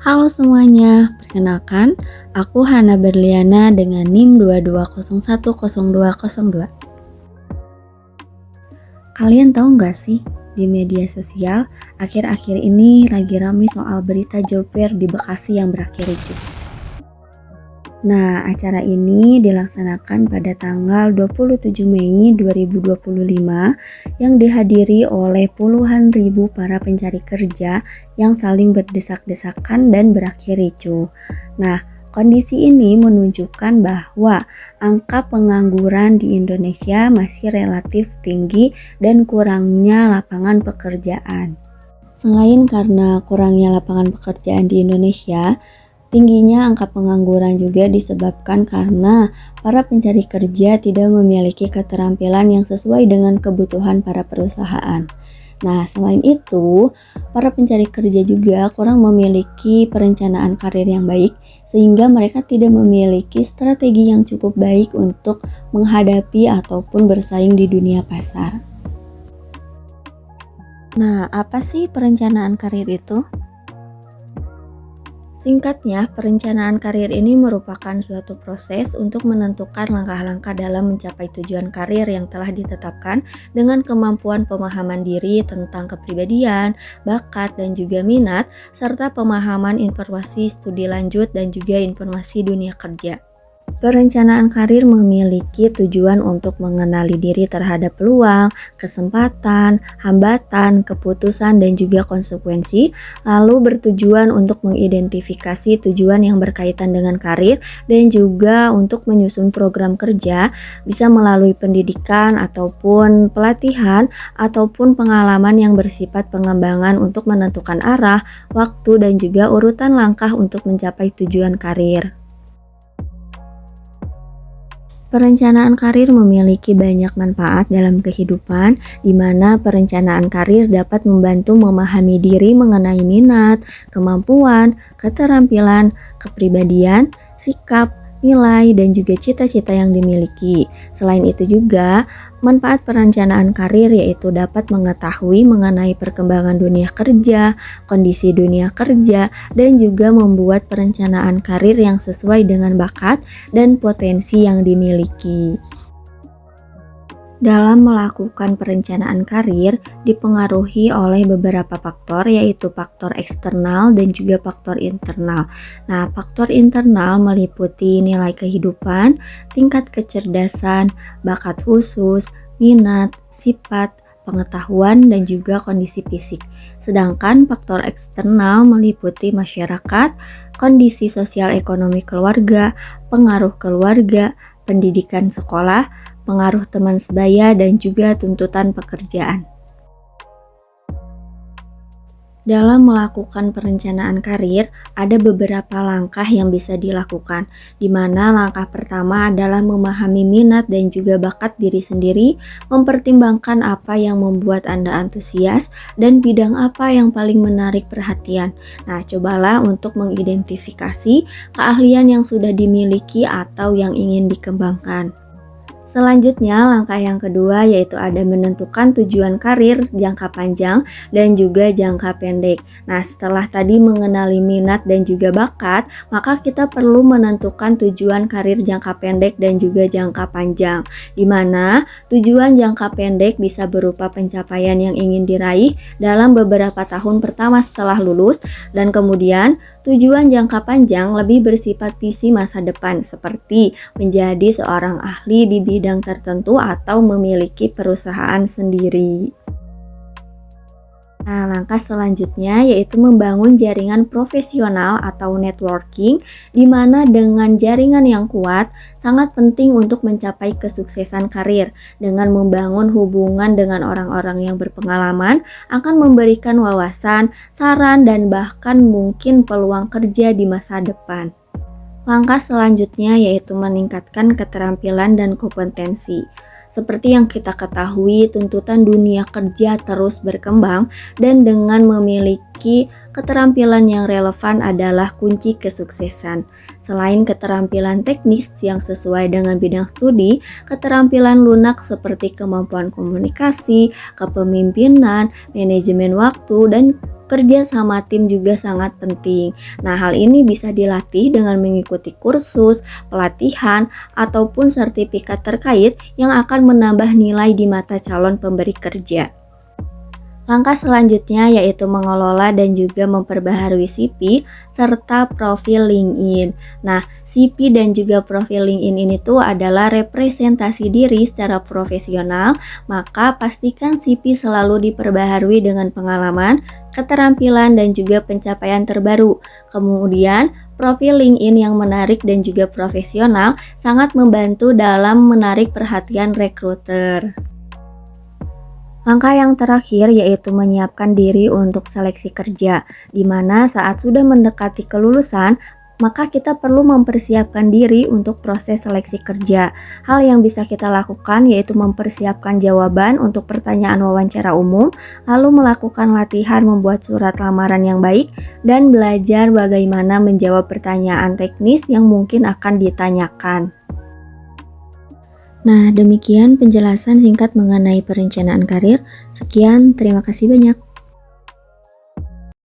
Halo semuanya, perkenalkan aku Hana Berliana dengan NIM 22010202. Kalian tahu nggak sih, di media sosial akhir-akhir ini lagi rame soal berita job fair di Bekasi yang berakhir ricuh. Nah, acara ini dilaksanakan pada tanggal 27 Mei 2025 yang dihadiri oleh puluhan ribu para pencari kerja yang saling berdesak-desakan dan berakhir ricuh. Nah, kondisi ini menunjukkan bahwa angka pengangguran di Indonesia masih relatif tinggi dan kurangnya lapangan pekerjaan. Selain karena kurangnya lapangan pekerjaan di Indonesia, tingginya angka pengangguran juga disebabkan karena para pencari kerja tidak memiliki keterampilan yang sesuai dengan kebutuhan para perusahaan. Nah, selain itu, para pencari kerja juga kurang memiliki perencanaan karir yang baik, sehingga mereka tidak memiliki strategi yang cukup baik untuk menghadapi ataupun bersaing di dunia pasar. Nah, apa sih perencanaan karir itu? Singkatnya, perencanaan karir ini merupakan suatu proses untuk menentukan langkah-langkah dalam mencapai tujuan karir yang telah ditetapkan dengan kemampuan pemahaman diri tentang kepribadian, bakat, dan juga minat, serta pemahaman informasi studi lanjut dan juga informasi dunia kerja. Perencanaan karir memiliki tujuan untuk mengenali diri terhadap peluang, kesempatan, hambatan, keputusan, dan juga konsekuensi, lalu bertujuan untuk mengidentifikasi tujuan yang berkaitan dengan karir dan juga untuk menyusun program kerja, bisa melalui pendidikan ataupun pelatihan ataupun pengalaman yang bersifat pengembangan untuk menentukan arah, waktu, dan juga urutan langkah untuk mencapai tujuan karir. Perencanaan karir memiliki banyak manfaat dalam kehidupan, di mana perencanaan karir dapat membantu memahami diri mengenai minat, kemampuan, keterampilan, kepribadian, sikap, nilai, dan juga cita-cita yang dimiliki. Selain itu juga, manfaat perencanaan karir yaitu dapat mengetahui mengenai perkembangan dunia kerja, kondisi dunia kerja, dan juga membuat perencanaan karir yang sesuai dengan bakat dan potensi yang dimiliki. Dalam melakukan perencanaan karir dipengaruhi oleh beberapa faktor, yaitu faktor eksternal dan juga faktor internal. Nah, faktor internal meliputi nilai kehidupan, tingkat kecerdasan, bakat khusus, minat, sifat, pengetahuan, dan juga kondisi fisik. Sedangkan faktor eksternal meliputi masyarakat, kondisi sosial ekonomi keluarga, pengaruh keluarga, pendidikan sekolah, pengaruh teman sebaya, dan juga tuntutan pekerjaan. Dalam melakukan perencanaan karir, ada beberapa langkah yang bisa dilakukan, di mana langkah pertama adalah memahami minat dan juga bakat diri sendiri, mempertimbangkan apa yang membuat Anda antusias, dan bidang apa yang paling menarik perhatian. Nah, cobalah untuk mengidentifikasi keahlian yang sudah dimiliki atau yang ingin dikembangkan. Selanjutnya, langkah yang kedua yaitu ada menentukan tujuan karir jangka panjang dan juga jangka pendek. Nah, setelah tadi mengenali minat dan juga bakat, maka kita perlu menentukan tujuan karir jangka pendek dan juga jangka panjang, di mana tujuan jangka pendek bisa berupa pencapaian yang ingin diraih dalam beberapa tahun pertama setelah lulus, dan kemudian tujuan jangka panjang lebih bersifat visi masa depan, seperti menjadi seorang ahli di bidang tertentu atau memiliki perusahaan sendiri. Nah, langkah selanjutnya yaitu membangun jaringan profesional atau networking, di mana dengan jaringan yang kuat sangat penting untuk mencapai kesuksesan karir. Dengan membangun hubungan dengan orang-orang yang berpengalaman akan memberikan wawasan, saran, dan bahkan mungkin peluang kerja di masa depan. Langkah selanjutnya yaitu meningkatkan keterampilan dan kompetensi. Seperti yang kita ketahui, tuntutan dunia kerja terus berkembang, dan dengan memiliki keterampilan yang relevan adalah kunci kesuksesan. Selain keterampilan teknis yang sesuai dengan bidang studi, keterampilan lunak seperti kemampuan komunikasi, kepemimpinan, manajemen waktu, dan bekerja sama tim juga sangat penting. Nah, hal ini bisa dilatih dengan mengikuti kursus, pelatihan, ataupun sertifikat terkait yang akan menambah nilai di mata calon pemberi kerja. Langkah selanjutnya yaitu mengelola dan juga memperbaharui CV serta profil LinkedIn. Nah, CV dan juga profil LinkedIn ini tuh adalah representasi diri secara profesional, maka pastikan CV selalu diperbaharui dengan pengalaman, keterampilan, dan juga pencapaian terbaru. Kemudian, profil LinkedIn yang menarik dan juga profesional sangat membantu dalam menarik perhatian rekruter. Langkah yang terakhir yaitu menyiapkan diri untuk seleksi kerja, di mana saat sudah mendekati kelulusan, maka kita perlu mempersiapkan diri untuk proses seleksi kerja. Hal yang bisa kita lakukan yaitu mempersiapkan jawaban untuk pertanyaan wawancara umum, lalu melakukan latihan membuat surat lamaran yang baik, dan belajar bagaimana menjawab pertanyaan teknis yang mungkin akan ditanyakan. Nah, demikian penjelasan singkat mengenai perencanaan karir. Sekian, terima kasih banyak.